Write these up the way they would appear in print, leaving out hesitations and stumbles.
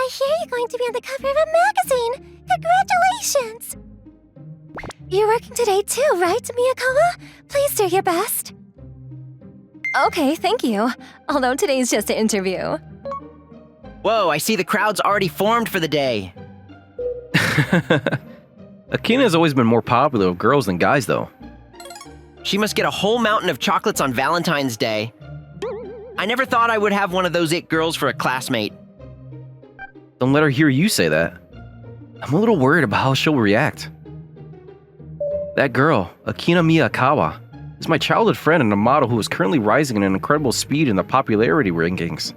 I hear you're going to be on the cover of a magazine! Congratulations! You're working today too, right, Miyakawa? Please do your best. Okay, thank you. Although today's just an interview. Whoa, I see the crowd's already formed for the day. Akina has always been more popular with girls than guys, though. She must get a whole mountain of chocolates on Valentine's Day. I never thought I would have one of those it girls for a classmate. Don't let her hear you say that. I'm a little worried about how she'll react. That girl, Akina Miyakawa, is my childhood friend and a model who is currently rising at an incredible speed in the popularity rankings.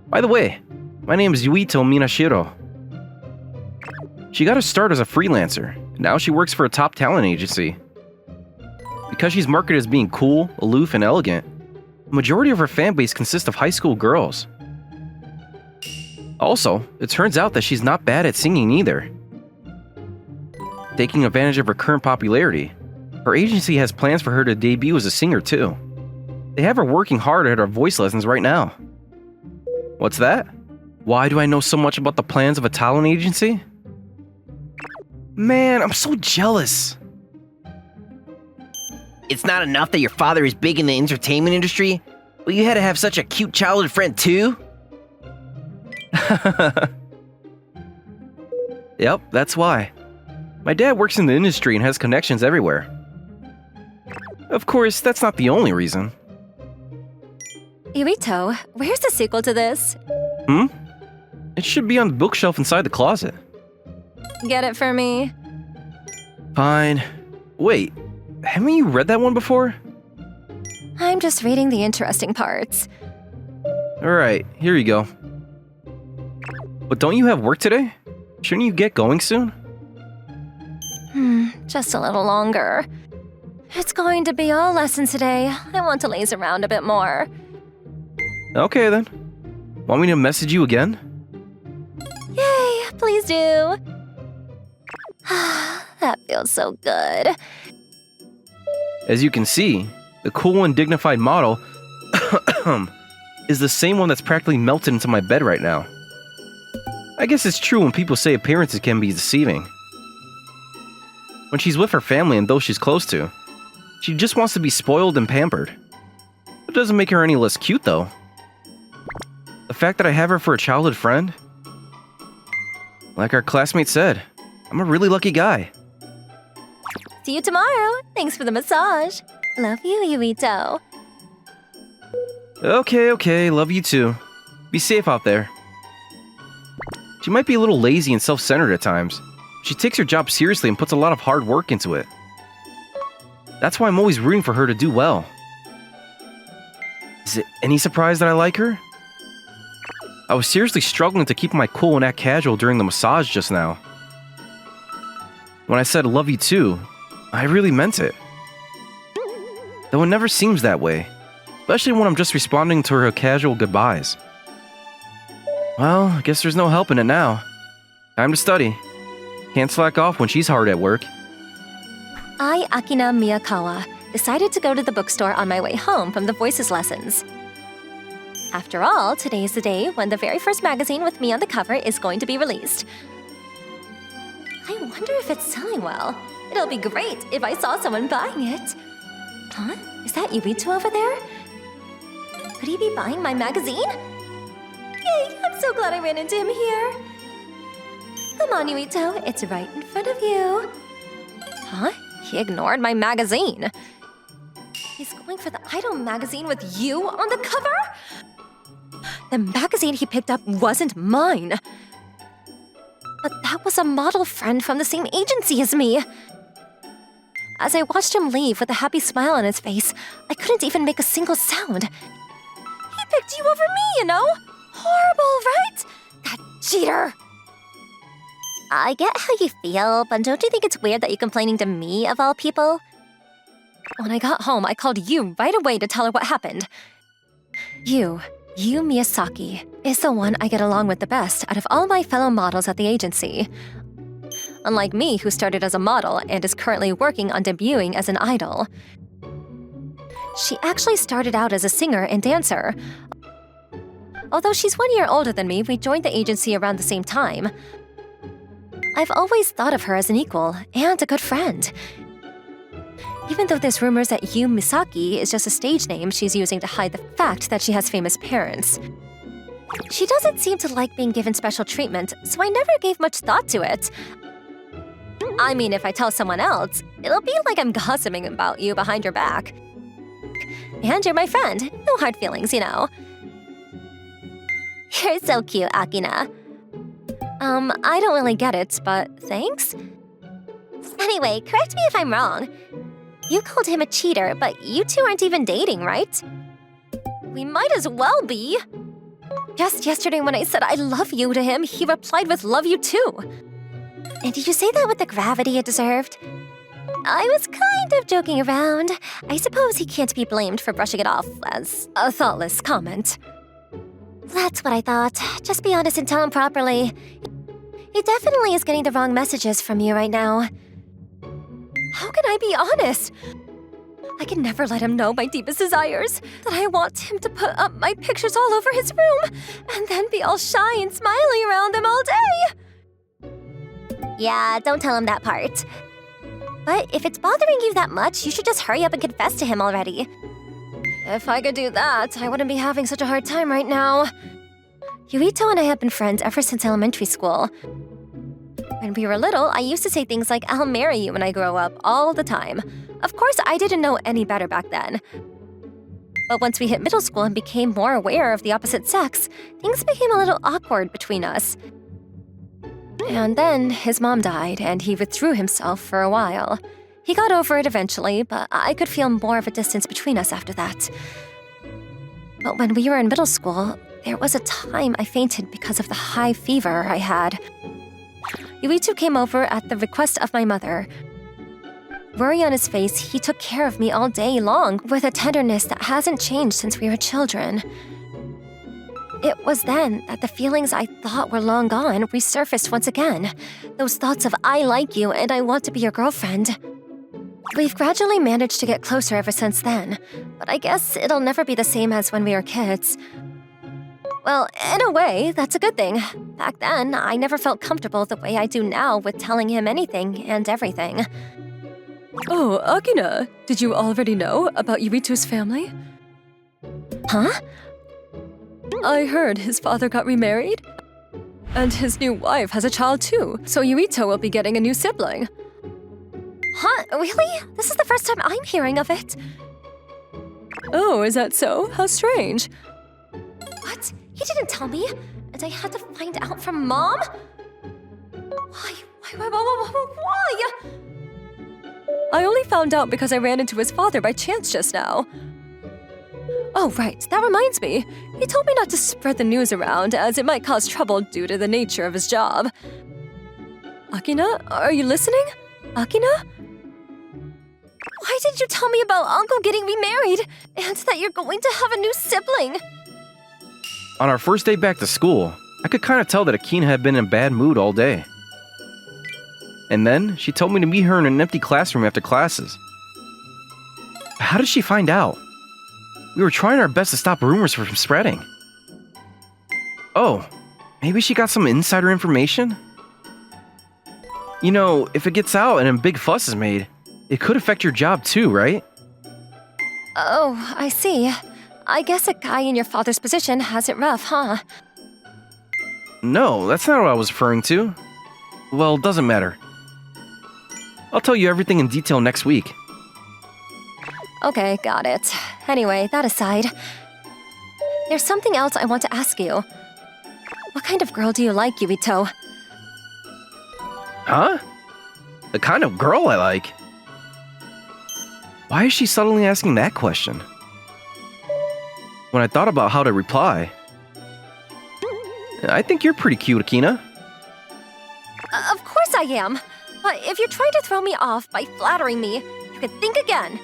By the way, my name is Yuito Minashiro. She got her start as a freelancer, and now she works for a top talent agency. Because she's marketed as being cool, aloof, and elegant, the majority of her fan base consists of high school girls. Also, it turns out that she's not bad at singing either. Taking advantage of her current popularity, her agency has plans for her to debut as a singer too. They have her working hard at her voice lessons right now. What's that? Why do I know so much about the plans of a talent agency? Man, I'm so jealous. It's not enough that your father is big in the entertainment industry, but you had to have such a cute childhood friend too? Yep, that's why. My dad works in the industry and has connections everywhere. Of course, that's not the only reason. Yuito, where's the sequel to this? It should be on the bookshelf inside the closet. Get it for me? Fine. Wait, haven't you read that one before? I'm just reading the interesting parts. Alright, here you go. But don't you have work today? Shouldn't you get going soon? Just a little longer. It's going to be all lessons today. I want to laze around a bit more. Okay then. Want me to message you again? Yay, please do. That feels so good. As you can see, the cool and dignified model is the same one that's practically melted into my bed right now. I guess it's true when people say appearances can be deceiving. When she's with her family and those she's close to, she just wants to be spoiled and pampered. It doesn't make her any less cute though. The fact that I have her for a childhood friend? Like our classmate said, I'm a really lucky guy. See you tomorrow. Thanks for the massage. Love you, Yuito. Okay, love you too. Be safe out there. She might be a little lazy and self-centered at times. She takes her job seriously and puts a lot of hard work into it. That's why I'm always rooting for her to do well. Is it any surprise that I like her? I was seriously struggling to keep my cool and act casual during the massage just now. When I said love you too, I really meant it. Though it never seems that way, especially when I'm just responding to her casual goodbyes. Well, I guess there's no helping it now. Time to study. Can't slack off when she's hard at work. I, Akina Miyakawa, decided to go to the bookstore on my way home from the voices lessons. After all, today is the day when the very first magazine with me on the cover is going to be released. I wonder if it's selling well. It'll be great if I saw someone buying it. Huh? Is that Yuito over there? Could he be buying my magazine? Yay! I'm so glad I ran into him here. Come on, Yuito. It's right in front of you. Huh? He ignored my magazine. He's going for the Idol magazine with you on the cover? The magazine he picked up wasn't mine. But that was a model friend from the same agency as me. As I watched him leave with a happy smile on his face, I couldn't even make a single sound. He picked you over me, you know? Horrible, right? That cheater! I get how you feel, but don't you think it's weird that you're complaining to me, of all people? When I got home, I called you right away to tell her what happened. You Miyazaki, is the one I get along with the best out of all my fellow models at the agency. Unlike me, who started as a model and is currently working on debuting as an idol. She actually started out as a singer and dancer, Although she's 1 year older than me, we joined the agency around the same time. I've always thought of her as an equal and a good friend. Even though there's rumors that Yu Misaki is just a stage name she's using to hide the fact that she has famous parents. She doesn't seem to like being given special treatment, so I never gave much thought to it. I mean, if I tell someone else, it'll be like I'm gossiping about you behind your back. And you're my friend. No hard feelings, you know. You're so cute, Akina. I don't really get it, but thanks? Anyway, correct me if I'm wrong. You called him a cheater, but you two aren't even dating, right? We might as well be. Just yesterday when I said I love you to him, he replied with love you too. And did you say that with the gravity it deserved? I was kind of joking around. I suppose he can't be blamed for brushing it off as a thoughtless comment. That's what I thought. Just be honest and tell him properly. He definitely is getting the wrong messages from you right now. How can I be honest? I can never let him know my deepest desires. That I want him to put up my pictures all over his room and then be all shy and smiley around them all day. Yeah, don't tell him that part. But if it's bothering you that much, you should just hurry up and confess to him already. If I could do that, I wouldn't be having such a hard time right now. Yuito and I have been friends ever since elementary school. When we were little, I used to say things like, I'll marry you when I grow up, all the time. Of course, I didn't know any better back then. But once we hit middle school and became more aware of the opposite sex, things became a little awkward between us. And then his mom died, and he withdrew himself for a while. He got over it eventually, but I could feel more of a distance between us after that. But when we were in middle school, there was a time I fainted because of the high fever I had. Yuito came over at the request of my mother. Worry on his face, he took care of me all day long with a tenderness that hasn't changed since we were children. It was then that the feelings I thought were long gone resurfaced once again. Those thoughts of I like you and I want to be your girlfriend. We've gradually managed to get closer ever since then, but I guess it'll never be the same as when we were kids. Well, in a way, that's a good thing. Back then, I never felt comfortable the way I do now with telling him anything and everything. Oh, Akina, did you already know about Yuito's family? Huh? I heard his father got remarried. And his new wife has a child too, so Yuito will be getting a new sibling. Huh? Really? This is the first time I'm hearing of it. Oh, is that so? How strange. What? He didn't tell me, and I had to find out from Mom? Why? I only found out because I ran into his father by chance just now. Oh, right, that reminds me. He told me not to spread the news around as it might cause trouble due to the nature of his job. Akina, are you listening? Akina? Why did you tell me about Uncle getting remarried, and that you're going to have a new sibling? On our first day back to school, I could kind of tell that Akina had been in a bad mood all day. And then she told me to meet her in an empty classroom after classes. How did she find out? We were trying our best to stop rumors from spreading. Oh, maybe she got some insider information? You know, if it gets out and a big fuss is made, it could affect your job too, right? Oh, I see. I guess a guy in your father's position has it rough, huh? No, that's not what I was referring to. Well, doesn't matter. I'll tell you everything in detail next week. Okay, got it. Anyway, that aside, there's something else I want to ask you. What kind of girl do you like, Yuito? Huh? The kind of girl I like? Why is she suddenly asking that question? When I thought about how to reply, I think you're pretty cute, Akina. Of course I am. But if you're trying to throw me off by flattering me, you can think again.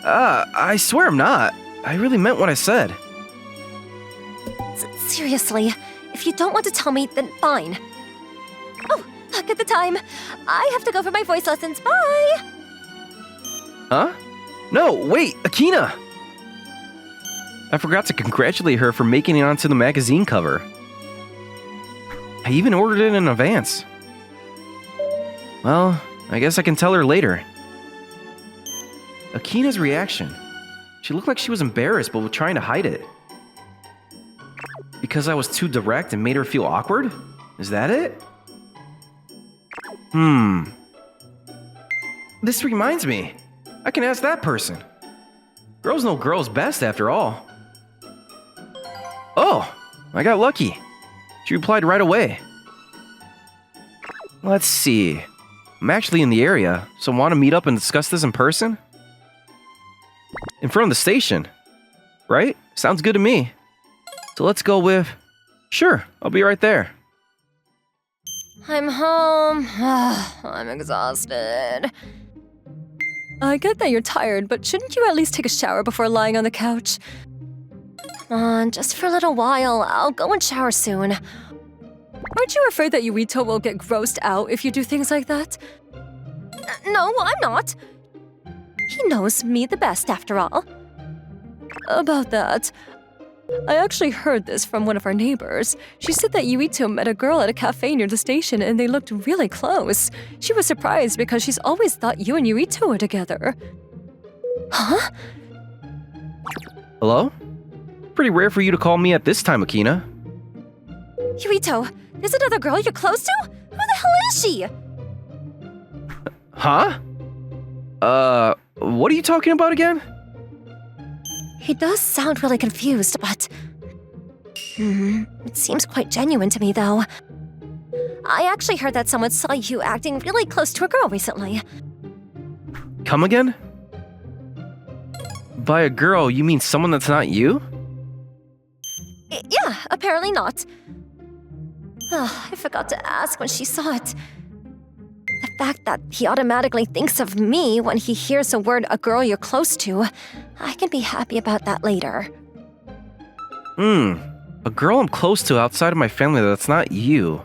I swear I'm not. I really meant what I said. Seriously, if you don't want to tell me, then fine. Oh, look at the time. I have to go for my voice lessons. Bye! Huh? No, wait, Akina! I forgot to congratulate her for making it onto the magazine cover. I even ordered it in advance. Well, I guess I can tell her later. Akina's reaction. She looked like she was embarrassed but was trying to hide it. Because I was too direct and made her feel awkward? Is that it? This reminds me. I can ask that person. Girls know girls best after all. Oh, I got lucky. She replied right away. Let's see. I'm actually in the area, so want to meet up and discuss this in person? In front of the station. Right? Sounds good to me. So let's go with... Sure, I'll be right there. I'm home. I'm exhausted. I get that you're tired, but shouldn't you at least take a shower before lying on the couch? Come on, just for a little while. I'll go and shower soon. Aren't you afraid that Yuito will get grossed out if you do things like that? No, I'm not. He knows me the best, after all. About that, I actually heard this from one of our neighbors. She said that Yuito met a girl at a cafe near the station and they looked really close. She was surprised because she's always thought you and Yuito were together. Huh? Hello? Pretty rare for you to call me at this time, Akina. Yuito, there's another girl you're close to? Who the hell is she? Huh? What are you talking about again? He does sound really confused, but... it seems quite genuine to me, though. I actually heard that someone saw you acting really close to a girl recently. Come again? By a girl, you mean someone that's not you? Yeah, apparently not. I forgot to ask when she saw it. The fact that he automatically thinks of me when he hears the word a girl you're close to, I can be happy about that later. A girl I'm close to outside of my family that's not you.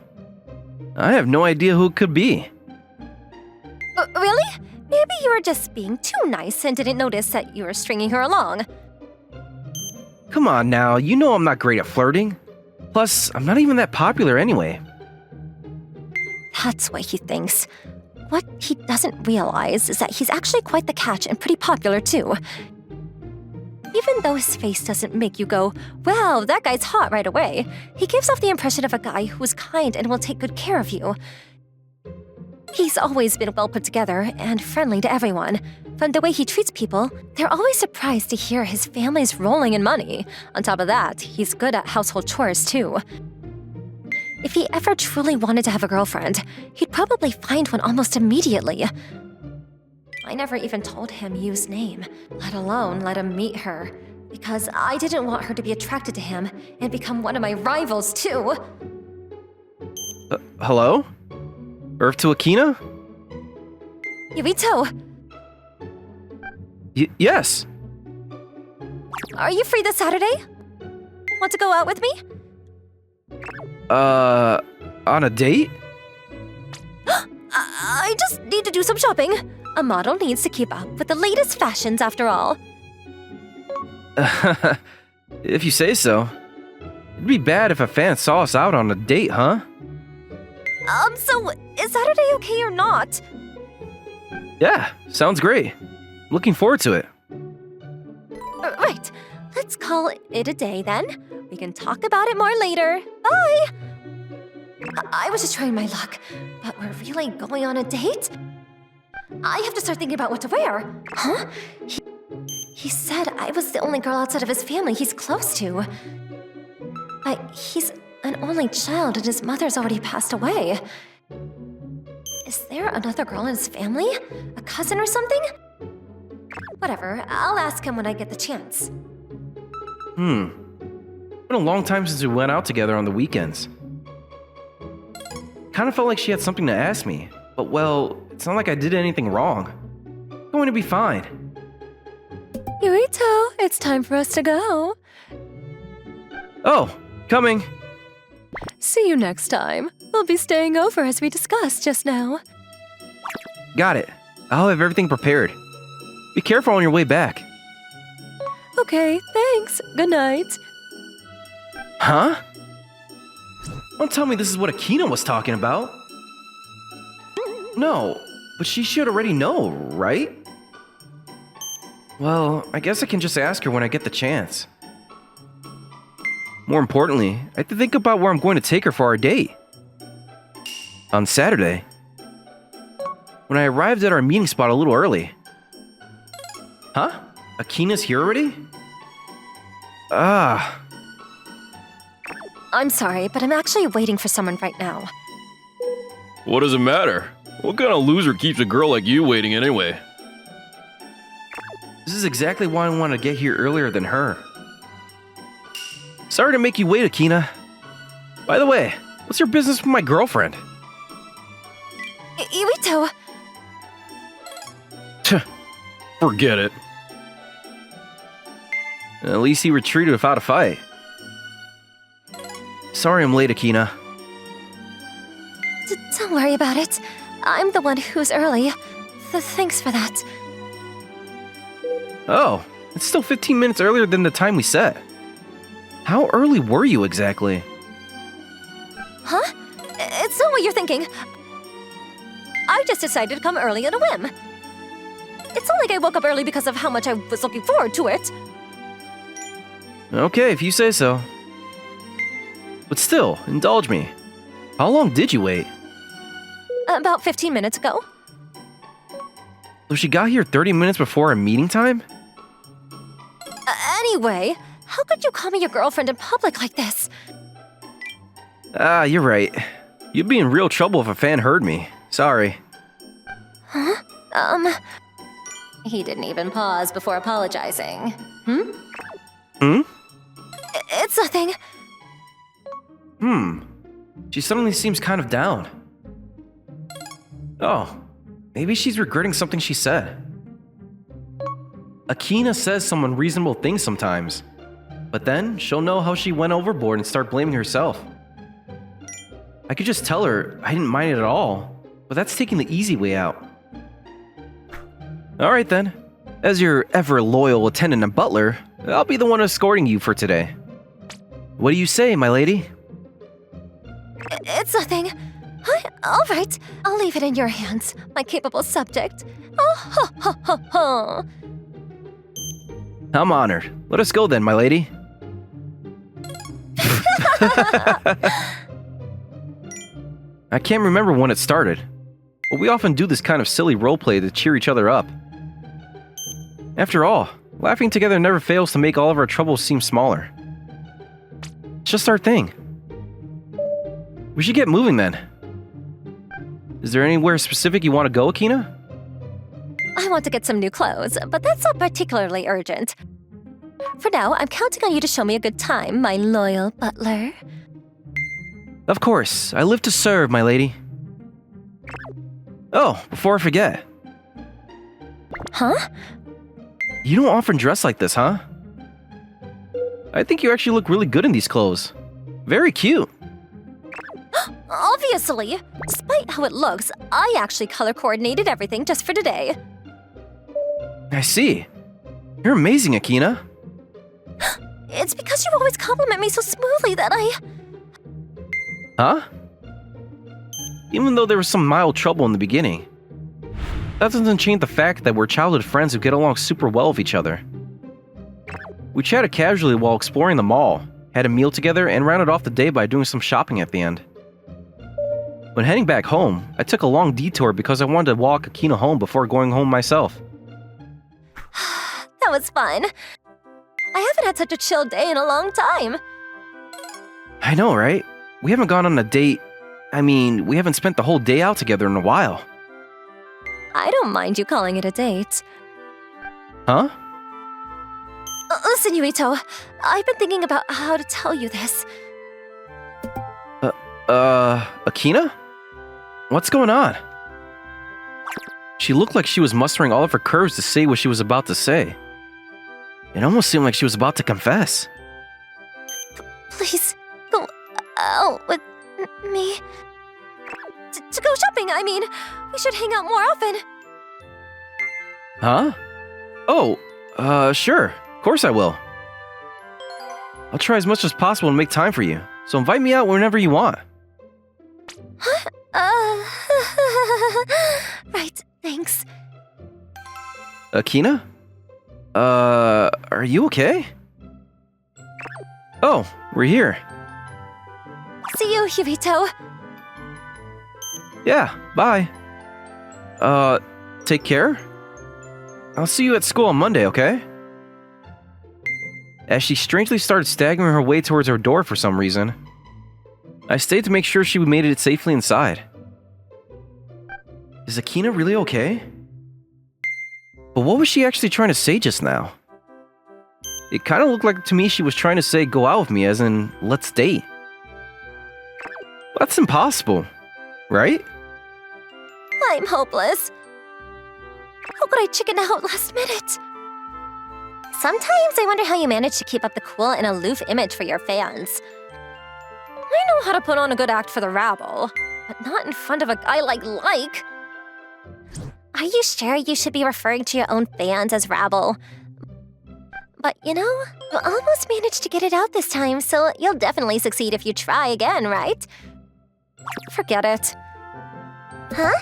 I have no idea who it could be. Really? Maybe you were just being too nice and didn't notice that you were stringing her along. Come on now, you know I'm not great at flirting. Plus, I'm not even that popular anyway. That's what he thinks. What he doesn't realize is that he's actually quite the catch and pretty popular too. Even though his face doesn't make you go, wow, that guy's hot right away, he gives off the impression of a guy who's kind and will take good care of you. He's always been well put together and friendly to everyone. From the way he treats people, they're always surprised to hear his family's rolling in money. On top of that, he's good at household chores too. If he ever truly wanted to have a girlfriend, he'd probably find one almost immediately. I never even told him Yu's name, let alone let him meet her, because I didn't want her to be attracted to him and become one of my rivals too. Hello? Earth to Akina? Yuito, Yes. are you free this Saturday? Want to go out with me? On a date? I just need to do some shopping. A model needs to keep up with the latest fashions after all. If you say so. It'd be bad if a fan saw us out on a date, huh? So is Saturday okay or not? Yeah, sounds great. Looking forward to it. Right. Let's call it a day then. We can talk about it more later. Bye! I was just trying my luck, but we're really going on a date? I have to start thinking about what to wear. Huh? He said I was the only girl outside of his family he's close to. But he's an only child and his mother's already passed away. Is there another girl in his family? A cousin or something? Whatever, I'll ask him when I get the chance. Been a long time since we went out together on the weekends. Kind of felt like she had something to ask me, but well, it's not like I did anything wrong. Going to be fine. Yuito, it's time for us to go. Oh, coming. See you next time. We'll be staying over as we discussed just now. Got it. I'll have everything prepared. Be careful on your way back. Okay, thanks. Good night. Huh? Don't tell me this is what Akina was talking about. No, but she should already know, right? Well, I guess I can just ask her when I get the chance. More importantly, I have to think about where I'm going to take her for our date. On Saturday. When I arrived at our meeting spot a little early. Huh? Akina's here already? Ah. I'm sorry, but I'm actually waiting for someone right now. What does it matter? What kind of loser keeps a girl like you waiting anyway? This is exactly why I wanted to get here earlier than her. Sorry to make you wait, Akina. By the way, what's your business with my girlfriend? Yuito! Forget it. At least he retreated without a fight. Sorry I'm late, Akina. Don't worry about it. I'm the one who's early. Thanks for that. Oh, it's still 15 minutes earlier than the time we set. How early were you exactly? Huh? It's not what you're thinking. I just decided to come early on a whim. It's not like I woke up early because of how much I was looking forward to it. Okay, if you say so. But still, indulge me. How long did you wait? About 15 minutes ago. So she got here 30 minutes before our meeting time? Anyway, how could you call me your girlfriend in public like this? Ah, you're right. You'd be in real trouble if a fan heard me. Sorry. Huh? He didn't even pause before apologizing. Hmm? It's nothing. She suddenly seems kind of down. Oh, maybe she's regretting something she said. Akina says some unreasonable things sometimes, but then she'll know how she went overboard and start blaming herself. I could just tell her I didn't mind it at all, but that's taking the easy way out. Alright then, as your ever loyal attendant and butler, I'll be the one escorting you for today. What do you say, my lady? It's nothing. All right, I'll leave it in your hands, my capable subject. Oh, ho, ho, ho, ho. I'm honored. Let us go then, my lady. I can't remember when it started, but we often do this kind of silly roleplay to cheer each other up. After all, laughing together never fails to make all of our troubles seem smaller. It's just our thing. We should get moving then. Is there anywhere specific you want to go, Akina? I want to get some new clothes, but that's not particularly urgent. For now, I'm counting on you to show me a good time, my loyal butler. Of course, I live to serve, my lady. Oh, before I forget. Huh? You don't often dress like this, huh? I think you actually look really good in these clothes. Very cute. Obviously! Despite how it looks, I actually color coordinated everything just for today. I see. You're amazing, Akina. It's because you always compliment me so smoothly that I... Huh? Even though there was some mild trouble in the beginning, that doesn't change the fact that we're childhood friends who get along super well with each other. We chatted casually while exploring the mall, had a meal together, and rounded off the day by doing some shopping at the end. When heading back home, I took a long detour because I wanted to walk Akina home before going home myself. That was fun. I haven't had such a chill day in a long time. I know, right? We haven't gone on a date. I mean, we haven't spent the whole day out together in a while. I don't mind you calling it a date. Huh? Listen, Yuito, I've been thinking about how to tell you this. Akina? What's going on? She looked like she was mustering all of her courage to say what she was about to say. It almost seemed like she was about to confess. Please, go out with me. To go shopping, I mean. We should hang out more often. Huh? Oh, sure. Of course I will. I'll try as much as possible to make time for you, so invite me out whenever you want. Right, thanks. Akina? Are you okay? Oh, we're here. See you, Yubito. Yeah, bye. Take care. I'll see you at school on Monday, okay? As she strangely started staggering her way towards her door for some reason, I stayed to make sure she made it safely inside. Is Akina really okay? But what was she actually trying to say just now? It kind of looked like to me she was trying to say go out with me, as in, let's date. That's impossible, right? I'm hopeless. How could I chicken out last minute? Sometimes I wonder how you manage to keep up the cool and aloof image for your fans. I know how to put on a good act for the rabble, but not in front of a guy like. Are you sure you should be referring to your own fans as rabble? But you know, you almost managed to get it out this time, so you'll definitely succeed if you try again, right? Forget it. Huh?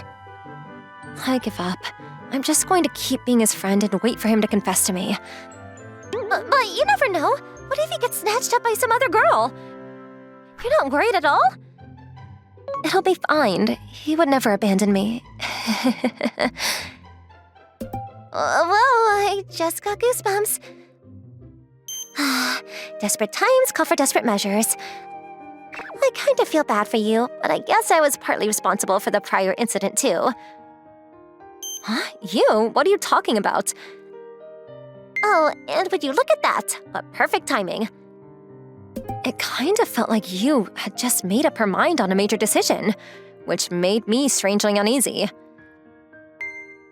I give up. I'm just going to keep being his friend and wait for him to confess to me. But you never know. What if he gets snatched up by some other girl? You're not worried at all? It'll be fine. He would never abandon me. Well, I just got goosebumps. Desperate times call for desperate measures. I kind of feel bad for you, but I guess I was partly responsible for the prior incident too. Huh? You? What are you talking about? Oh, and would you look at that? What perfect timing. It kind of felt like you had just made up her mind on a major decision, which made me strangely uneasy.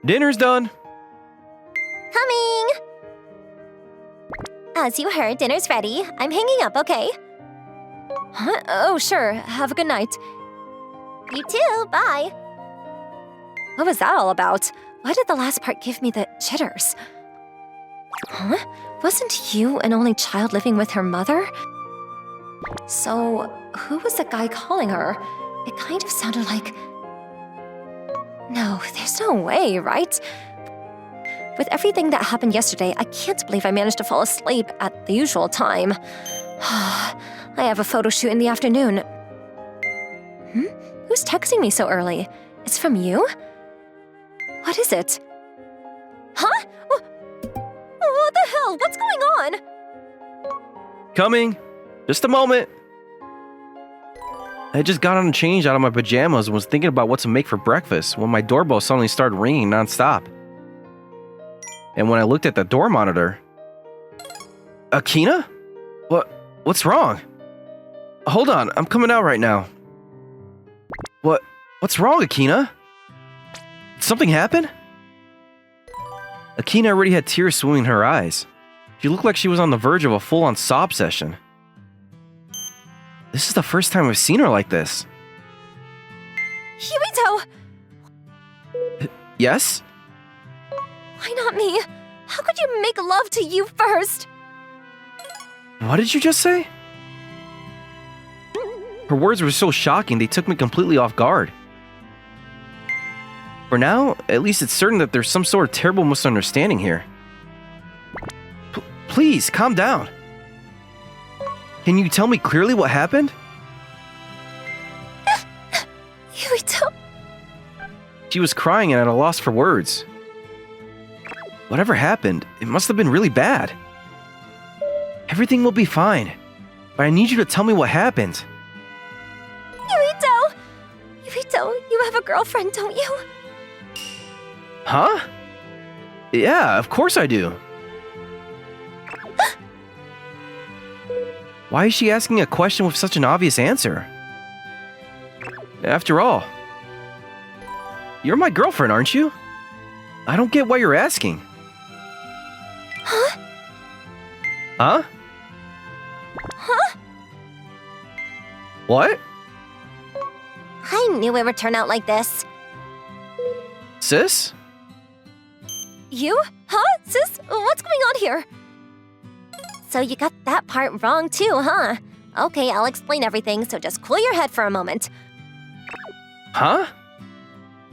Dinner's done. Coming! As you heard, dinner's ready. I'm hanging up, okay? Huh? Oh, sure. Have a good night. You too, bye. What was that all about? Why did the last part give me the jitters? Huh? Wasn't you an only child living with her mother? So, who was the guy calling her? It kind of sounded like... No, there's no way, right? With everything that happened yesterday, I can't believe I managed to fall asleep at the usual time. I have a photo shoot in the afternoon. Who's texting me so early? It's from you? What is it? Huh? What the hell? What's going on? Coming. Just a moment. I had just got on and changed out of my pajamas and was thinking about what to make for breakfast when my doorbell suddenly started ringing nonstop. And when I looked at the door monitor... Akina? What's wrong? Hold on, I'm coming out right now. What's wrong, Akina? Did something happen? Akina already had tears swimming in her eyes. She looked like she was on the verge of a full-on sob session. This is the first time I've seen her like this. Yubito! Yes? Why not me? How could you make love to you first? What did you just say? Her words were so shocking they took me completely off guard. For now, at least it's certain that there's some sort of terrible misunderstanding here. Please, calm down. Can you tell me clearly what happened? Yubito... She was crying and at a loss for words. Whatever happened, it must have been really bad. Everything will be fine, but I need you to tell me what happened. Yubito, you have a girlfriend, don't you? Huh? Yeah, of course I do. Why is she asking a question with such an obvious answer? After all, you're my girlfriend, aren't you? I don't get why you're asking. Huh? Huh? Huh? What? I knew it would turn out like this. Sis? You? Huh? Sis, what's going on here? So you got that part wrong too, huh? Okay, I'll explain everything, so just cool your head for a moment. Huh?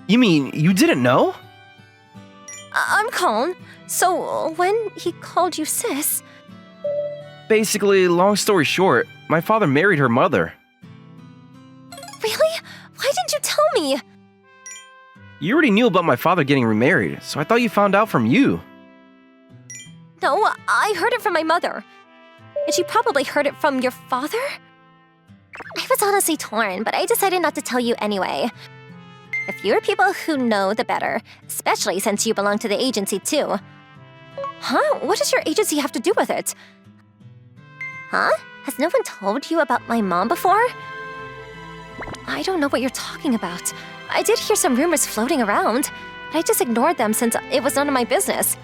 You mean you didn't know? I'm Kanon. So, when he called you sis... Basically, long story short, my father married her mother. Really? Why didn't you tell me? You already knew about my father getting remarried, so I thought you found out from you. No, I heard it from my mother. And she probably heard it from your father? I was honestly torn, but I decided not to tell you anyway. The fewer people who know, the better, especially since you belong to the agency too. Huh? What does your agency have to do with it? Huh? Has no one told you about my mom before? I don't know what you're talking about. I did hear some rumors floating around, but I just ignored them since it was none of my business.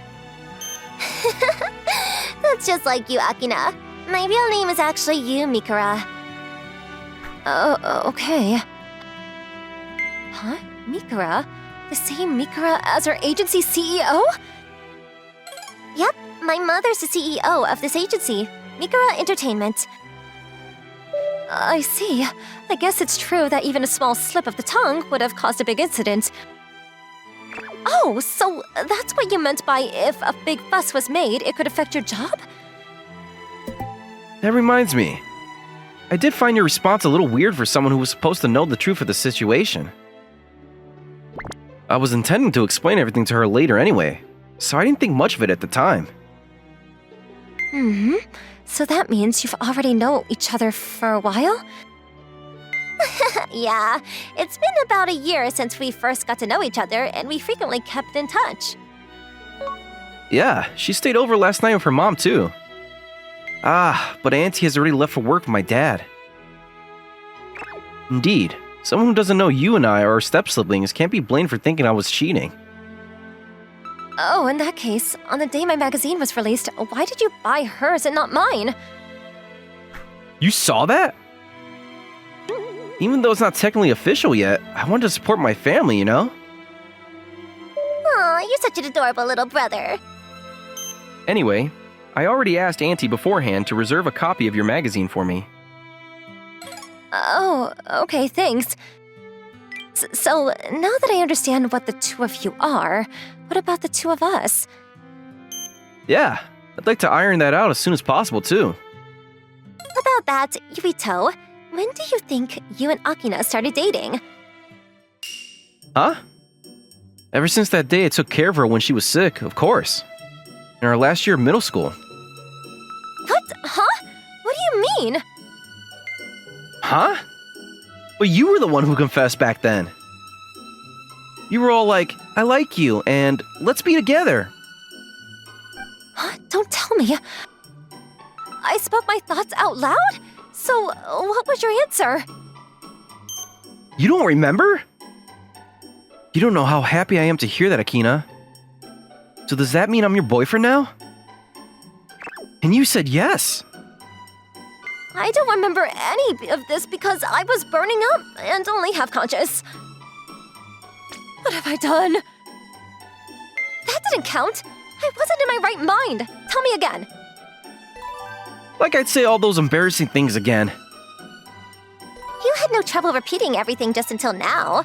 That's just like you, Akina. My real name is actually Yu Mikura. Oh, okay. Huh? Mikura? The same Mikura as our agency CEO? Yep, my mother's the CEO of this agency, Mikura Entertainment. I see. I guess it's true that even a small slip of the tongue would have caused a big incident. Oh, so that's what you meant by if a big fuss was made, it could affect your job? That reminds me. I did find your response a little weird for someone who was supposed to know the truth of the situation. I was intending to explain everything to her later anyway, so I didn't think much of it at the time. Mm-hmm. So that means you've already known each other for a while? Yeah, it's been about a year since we first got to know each other, and we frequently kept in touch. Yeah, she stayed over last night with her mom too. Ah, but Auntie has already left for work with my dad. Indeed, someone who doesn't know you and I are our step-siblings can't be blamed for thinking I was cheating. Oh, in that case, on the day my magazine was released, why did you buy hers and not mine? You saw that? Even though it's not technically official yet, I wanted to support my family, you know? Aw, you're such an adorable little brother. Anyway, I already asked Auntie beforehand to reserve a copy of your magazine for me. Oh, okay, thanks. So, now that I understand what the two of you are, what about the two of us? Yeah, I'd like to iron that out as soon as possible too. About that, Yuito, when do you think you and Akina started dating? Huh? Ever since that day I took care of her when she was sick, of course. In our last year of middle school. What? Huh? What do you mean? Huh? But you were the one who confessed back then. You were all like, I like you, and let's be together. Huh? Don't tell me. I spoke my thoughts out loud? So, what was your answer? You don't remember? You don't know how happy I am to hear that, Akina. So does that mean I'm your boyfriend now? And you said yes. I don't remember any of this because I was burning up and only half conscious. What have I done? That didn't count. I wasn't in my right mind. Tell me again. Like I'd say all those embarrassing things again. You had no trouble repeating everything just until now.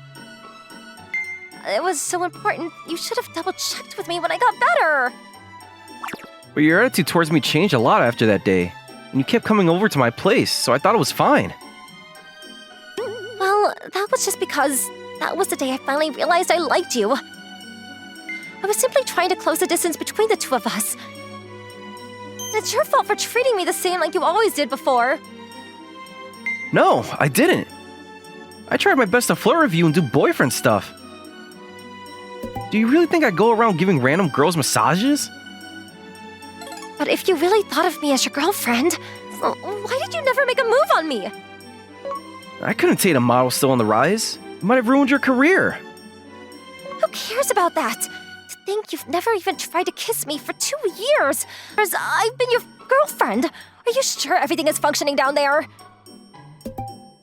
It was so important. You should have double-checked with me when I got better. But your attitude towards me changed a lot after that day. And you kept coming over to my place, so I thought it was fine. Well, that was just because that was the day I finally realized I liked you. I was simply trying to close the distance between the two of us. It's your fault for treating me the same like you always did before. No, I didn't. I tried my best to flirt with you and do boyfriend stuff. Do you really think I go around giving random girls massages? But if you really thought of me as your girlfriend, why did you never make a move on me? I couldn't date a model still on the rise. It might have ruined your career. Who cares about that? To think you've never even tried to kiss me for 2 years. Whereas I've been your girlfriend. Are you sure everything is functioning down there?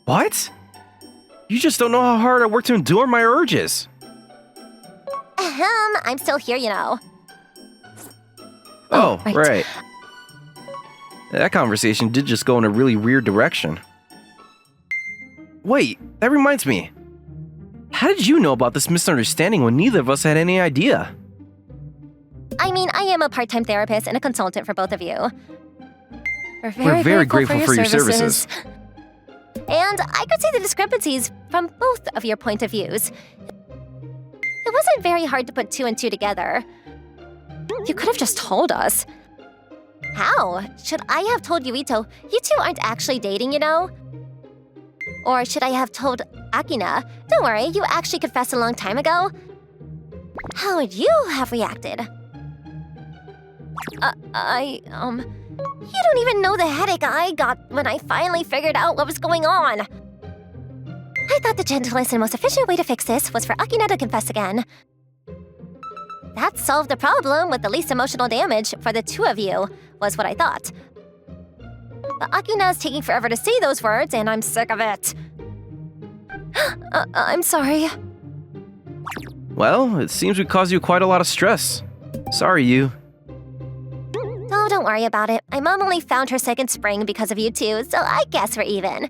What? You just don't know how hard I work to endure my urges. I'm still here, you know. Oh, right. That conversation did just go in a really weird direction. Wait, that reminds me. How did you know about this misunderstanding when neither of us had any idea? I mean, I am a part-time therapist and a consultant for both of you. We're very grateful for your services. And I could see the discrepancies from both of your point of views. It wasn't very hard to put two and two together. You could have just told us. How? Should I have told Yuito, you two aren't actually dating, you know? Or should I have told Akina, don't worry, you actually confessed a long time ago? How would you have reacted? You don't even know the headache I got when I finally figured out what was going on. I thought the gentlest and most efficient way to fix this was for Akina to confess again. That solved the problem with the least emotional damage for the two of you, was what I thought. But Akina's taking forever to say those words, and I'm sick of it. I'm sorry. Well, it seems we caused you quite a lot of stress. Sorry, you. Oh, don't worry about it. My mom only found her second spring because of you two, so I guess we're even.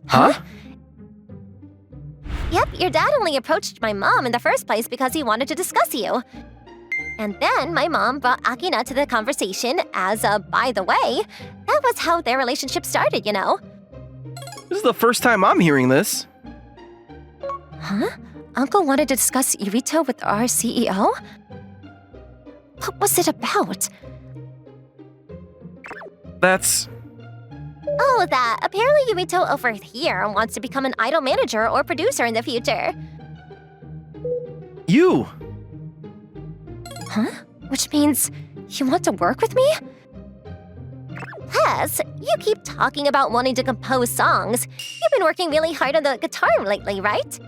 Huh? Yep, your dad only approached my mom in the first place because he wanted to discuss you. And then my mom brought Akina to the conversation as a by the way. That was how their relationship started, you know? This is the first time I'm hearing this. Huh? Uncle wanted to discuss Yuito with our CEO? What was it about? That's... Oh, that. Apparently Yuito over here wants to become an idol manager or producer in the future. You! Huh? Which means you want to work with me? Plus, you keep talking about wanting to compose songs. You've been working really hard on the guitar lately, right?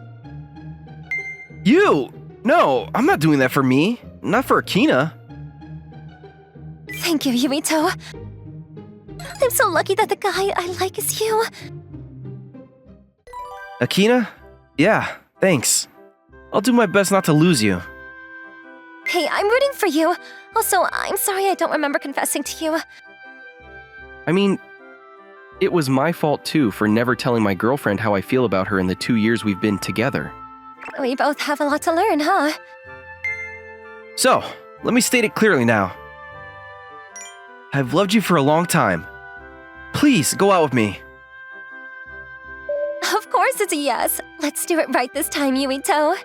You! No, I'm not doing that for me. Not for Akina. Thank you, Yuito. I'm so lucky that the guy I like is you. Akina? Yeah, thanks. I'll do my best not to lose you. Hey, I'm rooting for you. Also, I'm sorry I don't remember confessing to you. I mean, it was my fault too for never telling my girlfriend how I feel about her in the 2 years we've been together. We both have a lot to learn, huh? So, let me state it clearly now. I've loved you for a long time. Please, go out with me. Of course it's a yes. Let's do it right this time, Yuito.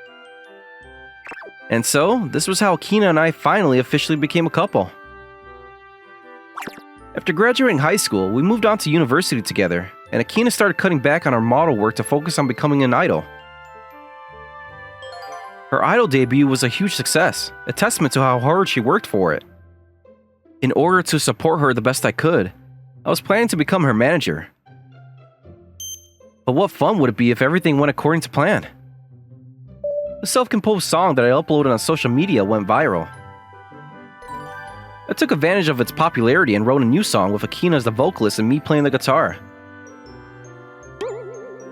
And so, this was how Akina and I finally officially became a couple. After graduating high school, we moved on to university together, and Akina started cutting back on her model work to focus on becoming an idol. Her idol debut was a huge success, a testament to how hard she worked for it. In order to support her the best I could, I was planning to become her manager. But what fun would it be if everything went according to plan? The self-composed song that I uploaded on social media went viral. I took advantage of its popularity and wrote a new song with Akina as the vocalist and me playing the guitar.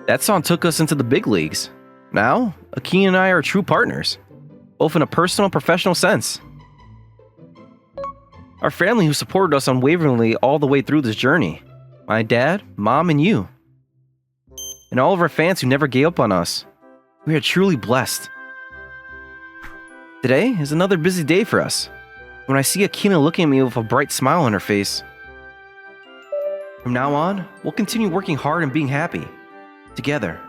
That song took us into the big leagues. Now, Akina and I are true partners, both in a personal and professional sense. Our family who supported us unwaveringly all the way through this journey. My dad, mom, and you. And all of our fans who never gave up on us. We are truly blessed. Today is another busy day for us. When I see Akina looking at me with a bright smile on her face. From now on, we'll continue working hard and being happy. Together.